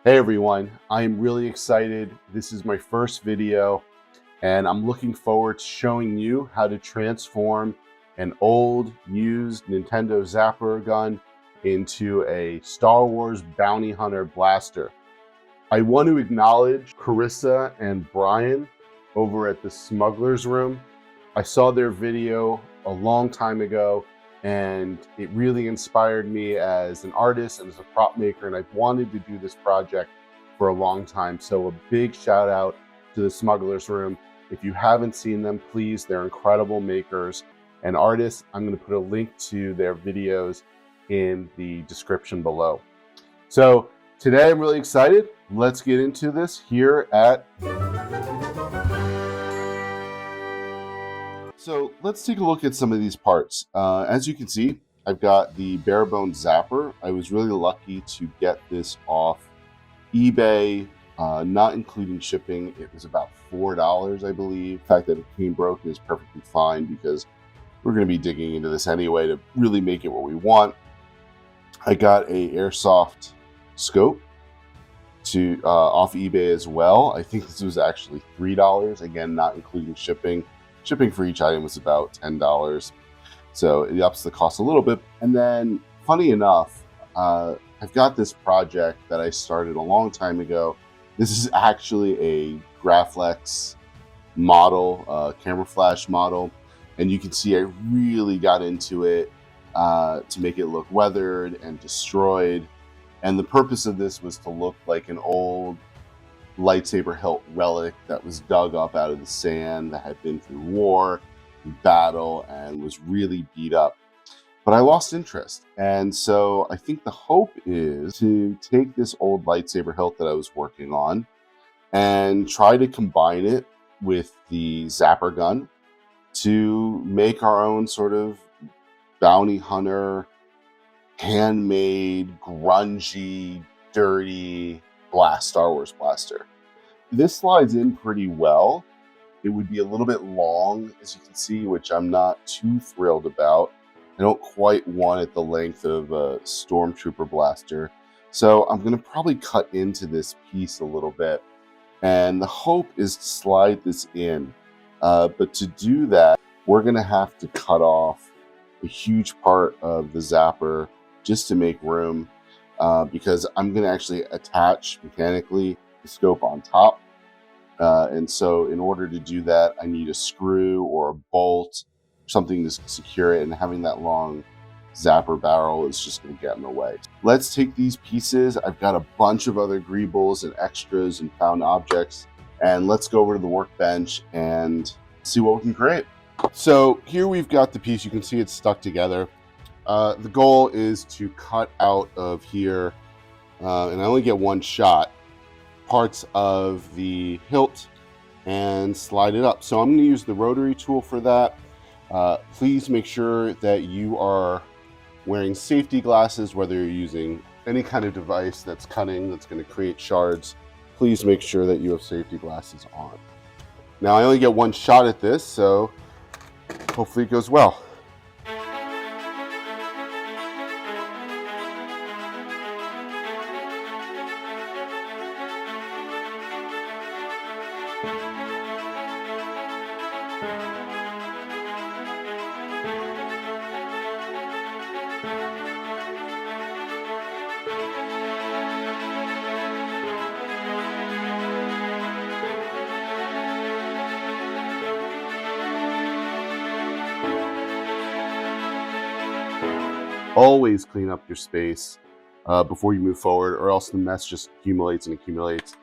Hey everyone, I am really excited. This is my first video and I'm looking forward to showing you how to transform an old used Nintendo Zapper gun into a Star Wars bounty hunter blaster. I want to acknowledge Carissa and Brian over at the Smuggler's Room. I saw their video a long time ago and it really inspired me as an artist and as a prop maker, and I've wanted to do this project for a long time. So a big shout out to the Smuggler's Room. If you haven't seen them, please, they're incredible makers and artists. I'm going to put a link to their videos in the description below. So today I'm really excited. Let's get into this here at... So let's take a look at some of these parts. As you can see, I've got the bare bones zapper. I was really lucky to get this off eBay, not including shipping. It was about $4, I believe. The fact that it came broken is perfectly fine because we're going to be digging into this anyway to really make it what we want. I got a airsoft scope to off eBay as well. I think this was actually $3, again, not including shipping. Shipping for each item was about $10, so it ups the cost a little bit. And then, funny enough, I've got this project that I started a long time ago. This is actually a Graflex model, camera flash model, and you can see I really got into it to make it look weathered and destroyed. And the purpose of this was to look like an old lightsaber hilt relic that was dug up out of the sand, that had been through war, battle, and was really beat up. But I lost interest. And so I think the hope is to take this old lightsaber hilt that I was working on and try to combine it with the Zapper gun to make our own sort of bounty hunter, handmade, grungy, dirty Star Wars blaster. This slides in pretty well. It would be a little bit long, as you can see, which I'm not too thrilled about. I don't quite want it the length of a Stormtrooper blaster. So I'm going to probably cut into this piece a little bit. And the hope is to slide this in. But to do that, we're going to have to cut off a huge part of the zapper just to make room. Because I'm going to actually attach mechanically the scope on top. And so in order to do that, I need a screw or a bolt, something to secure it, and having that long zapper barrel is just going to get in the way. Let's take these pieces. I've got a bunch of other greebles and extras and found objects, and let's go over to the workbench and see what we can create. So here we've got the piece. You can see it's stuck together. The goal is to cut out of here, and I only get one shot, parts of the hilt and slide it up. So I'm going to use the rotary tool for that. Please make sure that you are wearing safety glasses, whether you're using any kind of device that's cutting, that's going to create shards. Please make sure that you have safety glasses on. Now I only get one shot at this, so hopefully it goes well. Always clean up your space before you move forward, or else the mess just accumulates and accumulates.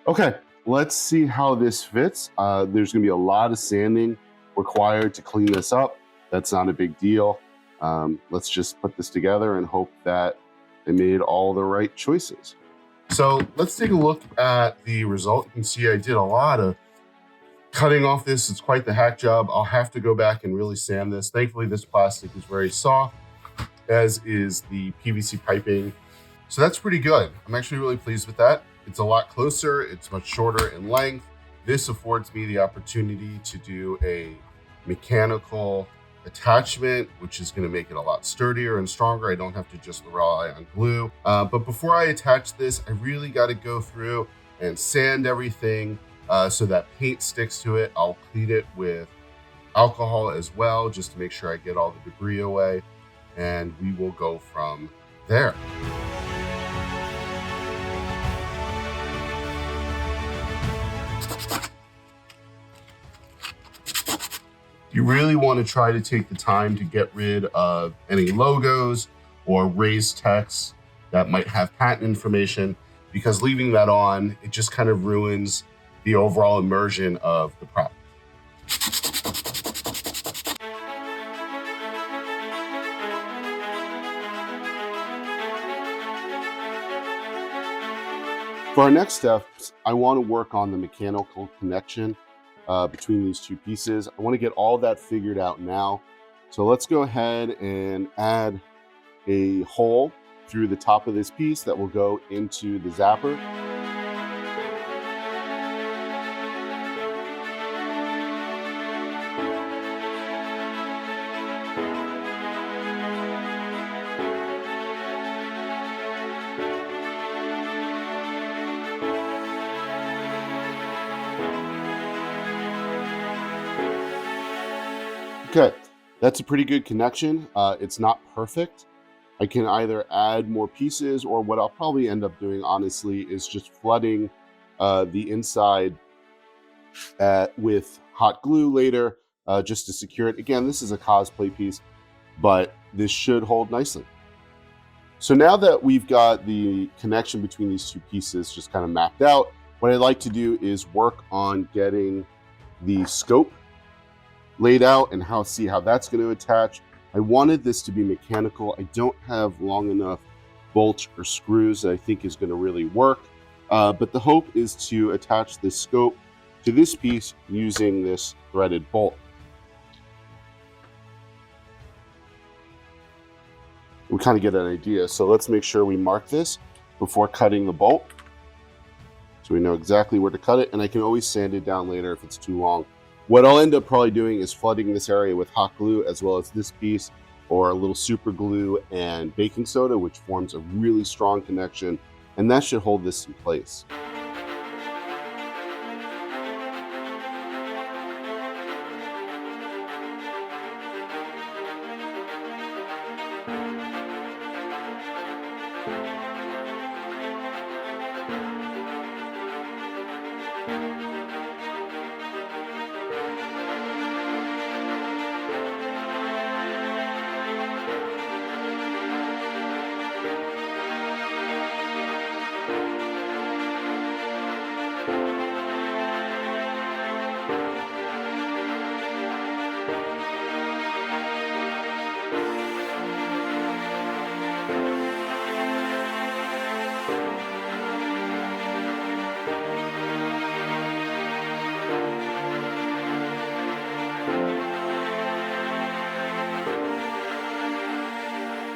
Okay, let's see how this fits. There's gonna be a lot of sanding required to clean this up. That's not a big deal. Let's just put this together and hope that I made all the right choices. So let's take a look at the result. You can see I did a lot of cutting off this. It's quite the hack job. I'll have to go back and really sand this. Thankfully, this plastic is very soft, as is the PVC piping. So that's pretty good. I'm actually really pleased with that. It's a lot closer. It's much shorter in length. This affords me the opportunity to do a mechanical attachment, which is going to make it a lot sturdier and stronger. I don't have to just rely on glue. But before I attach this, I really got to go through and sand everything so that paint sticks to it. I'll clean it with alcohol as well, just to make sure I get all the debris away, and we will go from there. You really want to try to take the time to get rid of any logos or raised text that might have patent information, because leaving that on, it just kind of ruins the overall immersion of the product. For our next steps, I want to work on the mechanical connection between these two pieces. I want to get all that figured out now. So let's go ahead and add a hole through the top of this piece that will go into the zapper. Okay, that's a pretty good connection. It's not perfect. I can either add more pieces, or what I'll probably end up doing, honestly, is just flooding the inside with hot glue later, just to secure it. Again, this is a cosplay piece, but this should hold nicely. So now that we've got the connection between these two pieces just kind of mapped out, what I'd like to do is work on getting the scope laid out and see how that's going to attach. I wanted this to be mechanical. I don't have long enough bolts or screws that I think is going to really work, but the hope is to attach this scope to this piece using this threaded bolt. We kind of get an idea, so let's make sure we mark this before cutting the bolt so we know exactly where to cut it, and I can always sand it down later if it's too long. What I'll end up probably doing is flooding this area with hot glue, as well as this piece, or a little super glue and baking soda, which forms a really strong connection, and that should hold this in place.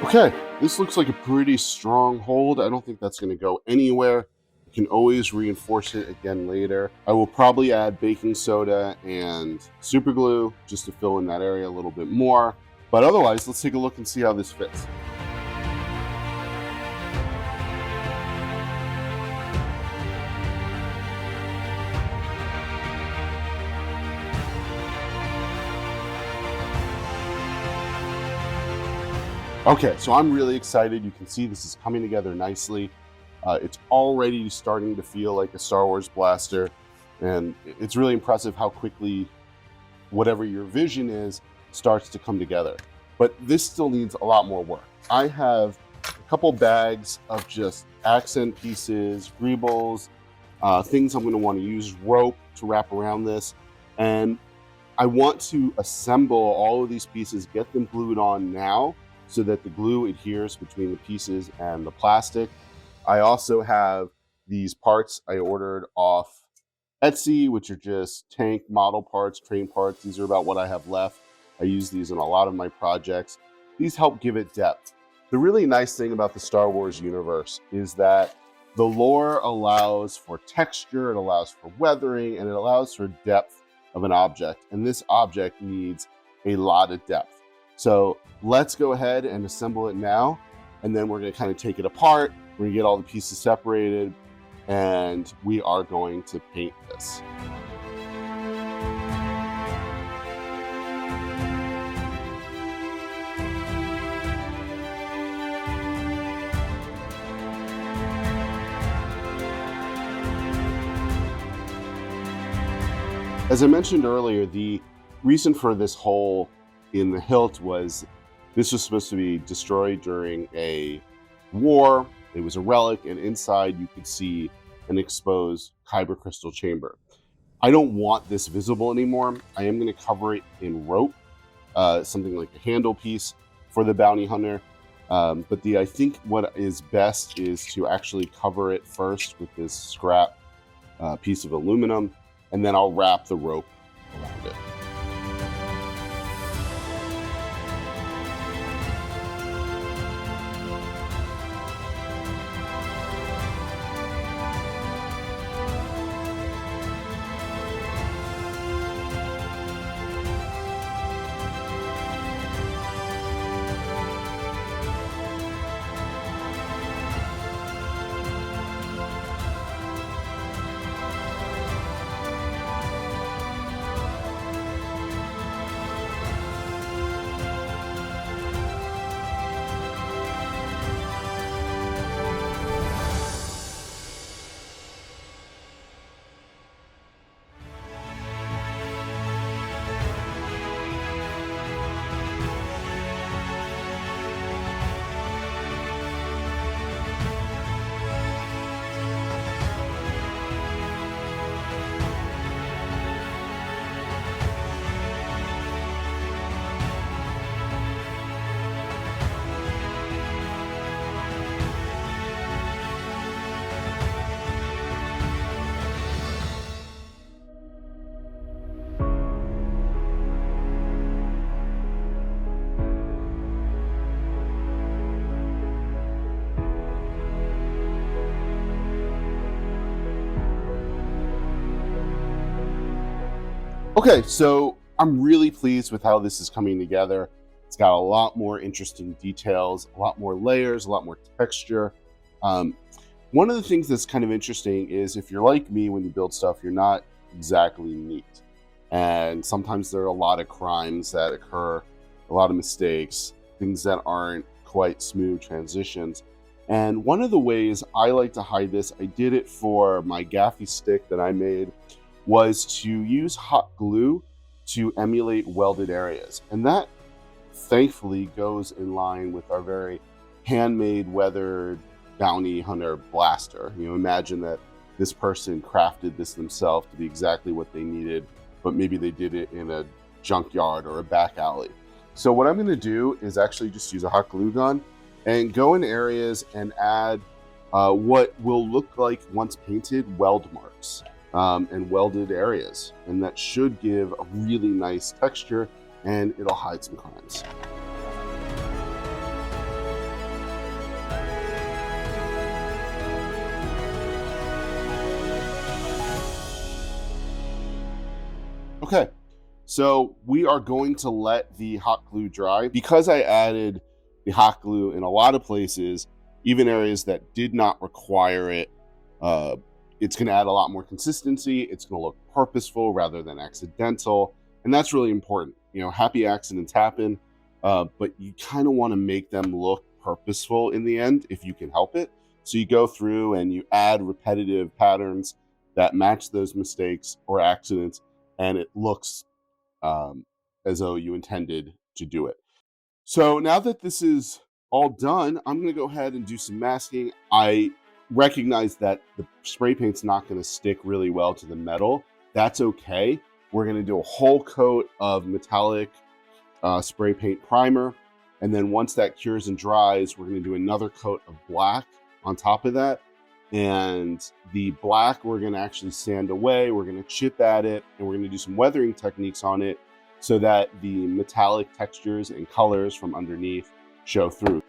Okay, this looks like a pretty strong hold. I don't think that's going to go anywhere. You can always reinforce it again later. I will probably add baking soda and super glue just to fill in that area a little bit more. But otherwise, let's take a look and see how this fits. Okay, so I'm really excited. You can see this is coming together nicely. It's already starting to feel like a Star Wars blaster, and it's really impressive how quickly whatever your vision is starts to come together. But this still needs a lot more work. I have a couple bags of just accent pieces, greebles, things I'm going to want to use, rope to wrap around this, and I want to assemble all of these pieces, get them glued on now, so that the glue adheres between the pieces and the plastic. I also have these parts I ordered off Etsy, which are just tank model parts, train parts. These are about what I have left. I use these in a lot of my projects. These help give it depth. The really nice thing about the Star Wars universe is that the lore allows for texture, it allows for weathering, and it allows for depth of an object. And this object needs a lot of depth. So let's go ahead and assemble it now. And then we're going to kind of take it apart. We're going to get all the pieces separated, and we are going to paint this. As I mentioned earlier, the reason for this hole in the hilt was this was supposed to be destroyed during a war. It was a relic, and inside you could see an exposed kyber crystal chamber. I don't want this visible anymore. I am going to cover it in rope, something like a handle piece for the bounty hunter. But I think what is best is to actually cover it first with this scrap piece of aluminum, and then I'll wrap the rope around it. Okay, so I'm really pleased with how this is coming together. It's got a lot more interesting details, a lot more layers, a lot more texture. One of the things that's kind of interesting is if you're like me, when you build stuff, you're not exactly neat. And sometimes there are a lot of crimes that occur, a lot of mistakes, things that aren't quite smooth transitions. And one of the ways I like to hide this, I did it for my gaffy stick that I made, was to use hot glue to emulate welded areas. And that thankfully goes in line with our very handmade weathered bounty hunter blaster. You know, imagine that this person crafted this themselves to be exactly what they needed, but maybe they did it in a junkyard or a back alley. So what I'm going to do is actually just use a hot glue gun and go in areas and add what will look like, once painted, weld marks. And welded areas, and that should give a really nice texture, and it'll hide some crimes. Okay, so we are going to let the hot glue dry. Because I added the hot glue in a lot of places, even areas that did not require it, it's going to add a lot more consistency. It's going to look purposeful rather than accidental. And that's really important. You know, happy accidents happen, but you kind of want to make them look purposeful in the end if you can help it. So you go through and you add repetitive patterns that match those mistakes or accidents, and it looks as though you intended to do it. So now that this is all done, I'm going to go ahead and do some masking. I recognize that the spray paint's not going to stick really well to the metal. That's okay. We're going to do a whole coat of metallic spray paint primer, and then once that cures and dries, we're going to do another coat of black on top of that. And the black we're going to actually sand away, we're going to chip at it, and we're going to do some weathering techniques on it so that the metallic textures and colors from underneath show through.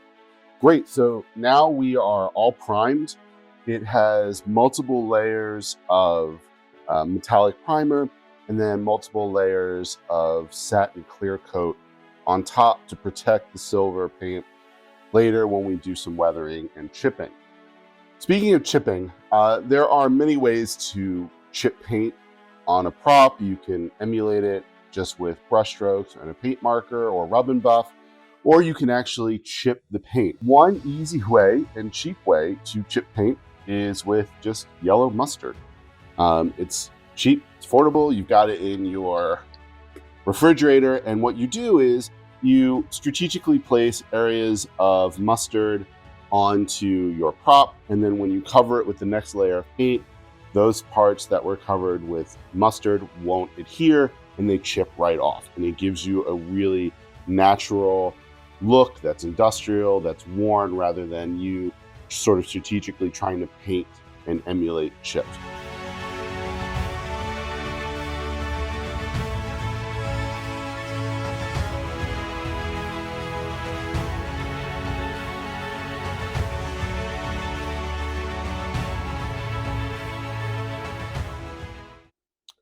Great, so now we are all primed. It has multiple layers of metallic primer, and then multiple layers of satin clear coat on top to protect the silver paint later when we do some weathering and chipping. Speaking of chipping, there are many ways to chip paint on a prop. You can emulate it just with brush strokes and a paint marker or rub and buff, or you can actually chip the paint. One easy way and cheap way to chip paint is with just yellow mustard. It's cheap, it's affordable, you've got it in your refrigerator, and what you do is you strategically place areas of mustard onto your prop, and then when you cover it with the next layer of paint, those parts that were covered with mustard won't adhere and they chip right off, and it gives you a really natural look that's industrial, that's worn, rather than you sort of strategically trying to paint and emulate chips.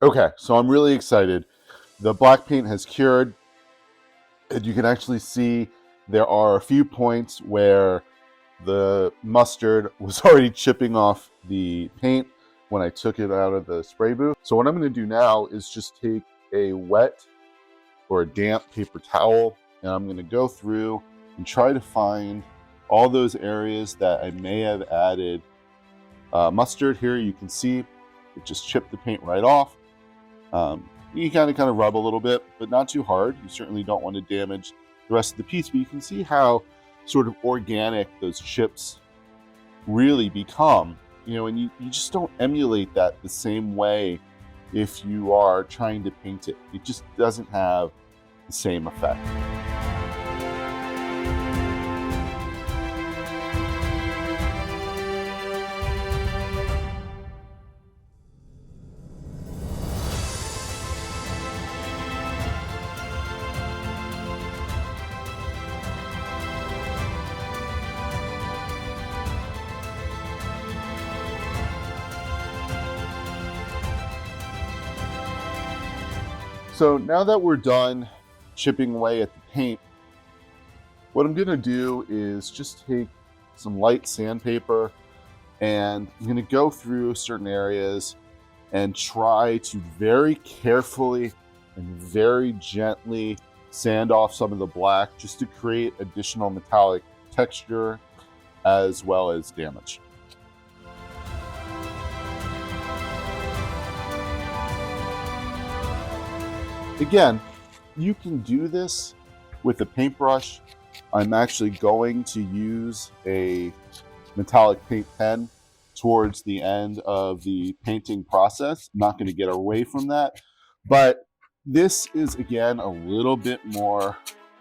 Okay, so I'm really excited. The black paint has cured, and you can actually see there are a few points where the mustard was already chipping off the paint when I took it out of the spray booth. So what I'm going to do now is just take a wet or a damp paper towel, and I'm going to go through and try to find all those areas that I may have added mustard. Here you can see it just chipped the paint right off. You kind of rub a little bit, but not too hard. You certainly don't want to damage the rest of the piece, but you can see how sort of organic those chips really become, and you just don't emulate that the same way if you are trying to paint it. It just doesn't have the same effect. So now that we're done chipping away at the paint, what I'm going to do is just take some light sandpaper, and I'm going to go through certain areas and try to very carefully and very gently sand off some of the black, just to create additional metallic texture as well as damage. Again, you can do this with a paintbrush. I'm actually going to use a metallic paint pen towards the end of the painting process. I'm not going to get away from that, but this is, again, a little bit more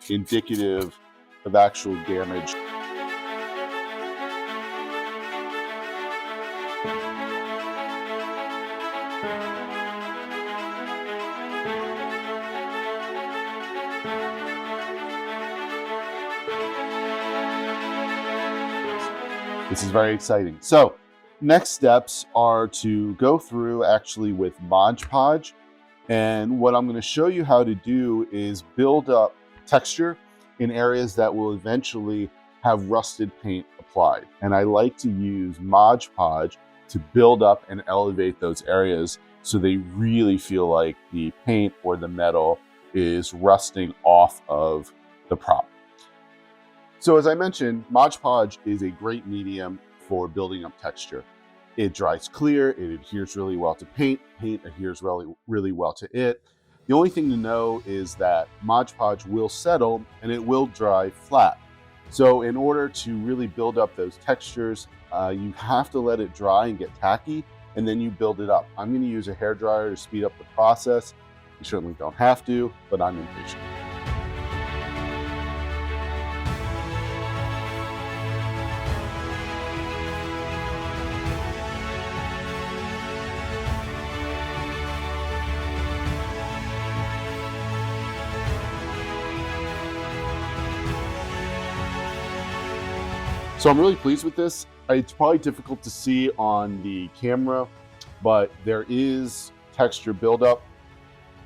indicative of actual damage. This is very exciting. So next steps are to go through actually with Mod Podge. And what I'm going to show you how to do is build up texture in areas that will eventually have rusted paint applied. And I like to use Mod Podge to build up and elevate those areas so they really feel like the paint or the metal is rusting off of the prop. So as I mentioned, Mod Podge is a great medium for building up texture. It dries clear, it adheres really well to paint, paint adheres really well to it. The only thing to know is that Mod Podge will settle and it will dry flat. So in order to really build up those textures, you have to let it dry and get tacky, and then you build it up. I'm going to use a hairdryer to speed up the process. You certainly don't have to, but I'm impatient. So I'm really pleased with this. It's probably difficult to see on the camera, but there is texture buildup.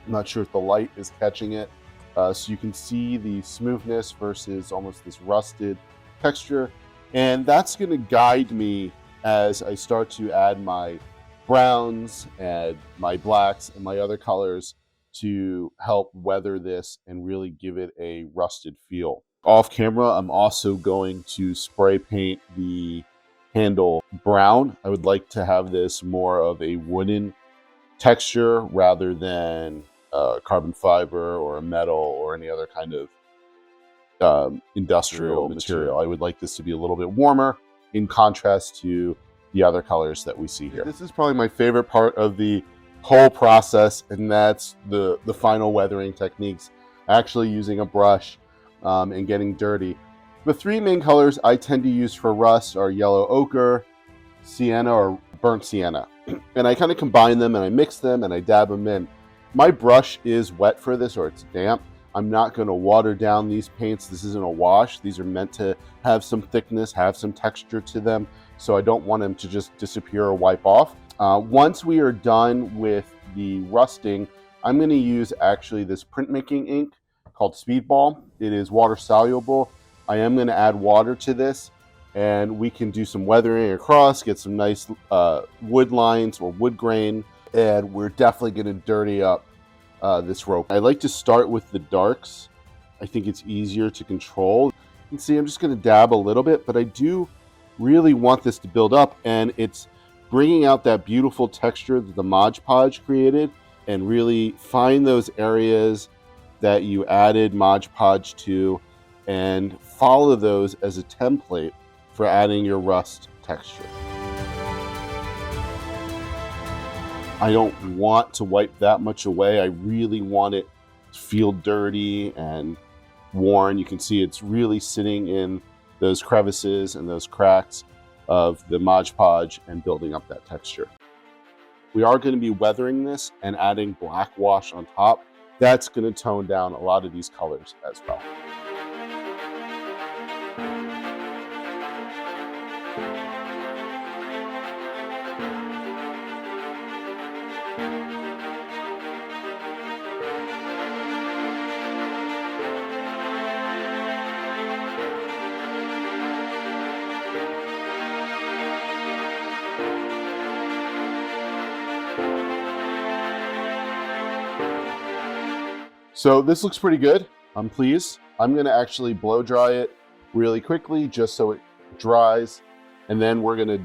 I'm not sure if the light is catching it, So you can see the smoothness versus almost this rusted texture. And that's going to guide me as I start to add my browns and my blacks and my other colors to help weather this and really give it a rusted feel. Off camera, I'm also going to spray paint the handle brown. I would like to have this more of a wooden texture rather than carbon fiber or a metal or any other kind of industrial material. I would like this to be a little bit warmer in contrast to the other colors that we see here. This is probably my favorite part of the whole process, and that's the final weathering techniques, actually using a brush and getting dirty. The three main colors I tend to use for rust are yellow ochre, sienna, or burnt sienna. And I kind of combine them and I mix them and I dab them in. My brush is wet for this, or it's damp. I'm not going to water down these paints. This isn't a wash. These are meant to have some thickness, have some texture to them. So I don't want them to just disappear or wipe off. Once we are done with the rusting, I'm going to use actually this printmaking ink called Speedball. It is water soluble. I am going to add water to this, and we can do some weathering across, get some nice wood lines or wood grain, and we're definitely going to dirty up this rope. I like to start with the darks. I think it's easier to control. You can see I'm just going to dab a little bit, but I do really want this to build up, and it's bringing out that beautiful texture that the Mod Podge created, and really find those areas that you added Mod Podge to and follow those as a template for adding your rust texture. I don't want to wipe that much away. I really want it to feel dirty and worn. You can see it's really sitting in those crevices and those cracks of the Mod Podge and building up that texture. We are going to be weathering this and adding black wash on top. That's going to tone down a lot of these colors as well. So this looks pretty good. I'm pleased. I'm going to actually blow dry it really quickly just so it dries, and then we're going to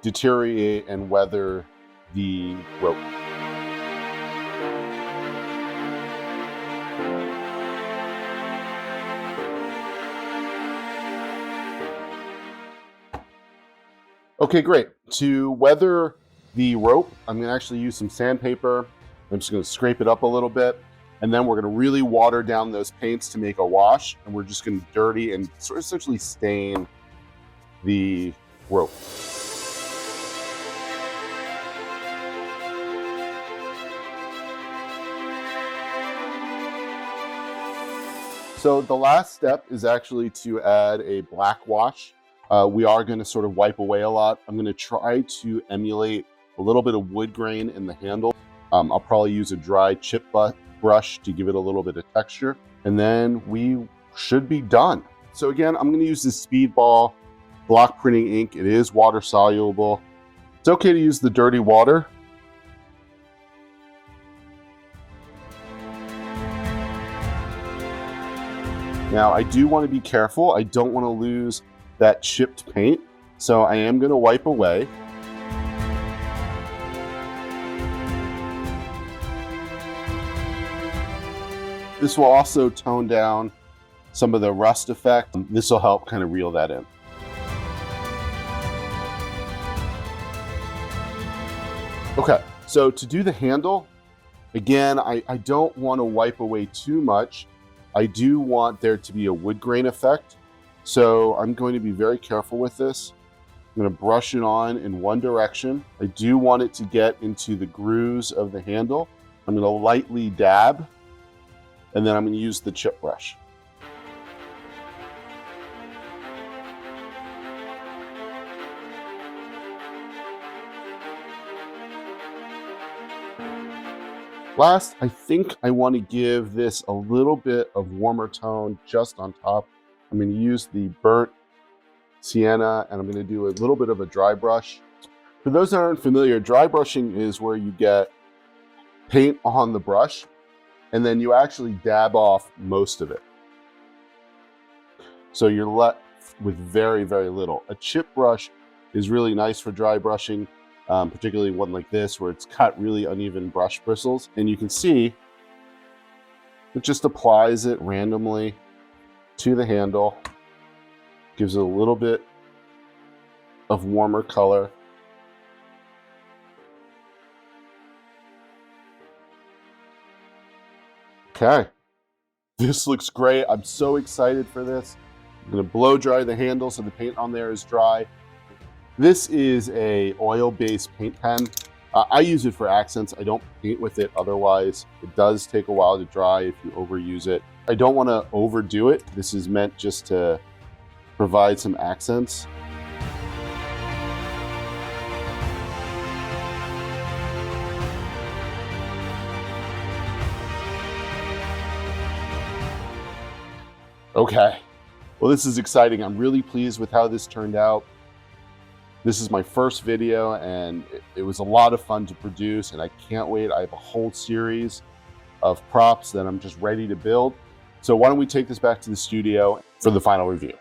deteriorate and weather the rope. Okay, great. To weather the rope, I'm going to actually use some sandpaper. I'm just going to scrape it up a little bit. And then we're going to really water down those paints to make a wash. And we're just going to dirty and sort of essentially stain the rope. So the last step is actually to add a black wash. We are going to sort of wipe away a lot. I'm going to try to emulate a little bit of wood grain in the handle. I'll probably use a dry chip brush to give it a little bit of texture, and then we should be done. So again, I'm going to use this Speedball block printing ink. It is water soluble. It's okay to use the dirty water. Now I do want to be careful. I don't want to lose that chipped paint, so I am going to wipe away. This will also tone down some of the rust effect. This will help kind of reel that in. Okay, so to do the handle, again, I don't want to wipe away too much. I do want there to be a wood grain effect. So I'm going to be very careful with this. I'm going to brush it on in one direction. I do want it to get into the grooves of the handle. I'm going to lightly dab, and then I'm going to use the chip brush. Last, I think I want to give this a little bit of warmer tone just on top. I'm going to use the burnt sienna, and I'm going to do a little bit of a dry brush. For those that aren't familiar, dry brushing is where you get paint on the brush and then you actually dab off most of it. So you're left with very, very little. A chip brush is really nice for dry brushing, particularly one like this where it's got really uneven brush bristles. And you can see it just applies it randomly to the handle, gives it a little bit of warmer color. Okay, this looks great. I'm so excited for this. I'm gonna blow dry the handle so the paint on there is dry. This is a oil-based paint pen. I use it for accents. I don't paint with it otherwise. It does take a while to dry if you overuse it. I don't want to overdo it. This is meant just to provide some accents. Okay, well, this is exciting. I'm really pleased with how this turned out. This is my first video and it was a lot of fun to produce, and I can't wait. I have a whole series of props that I'm just ready to build. So why don't we take this back to the studio for the final review.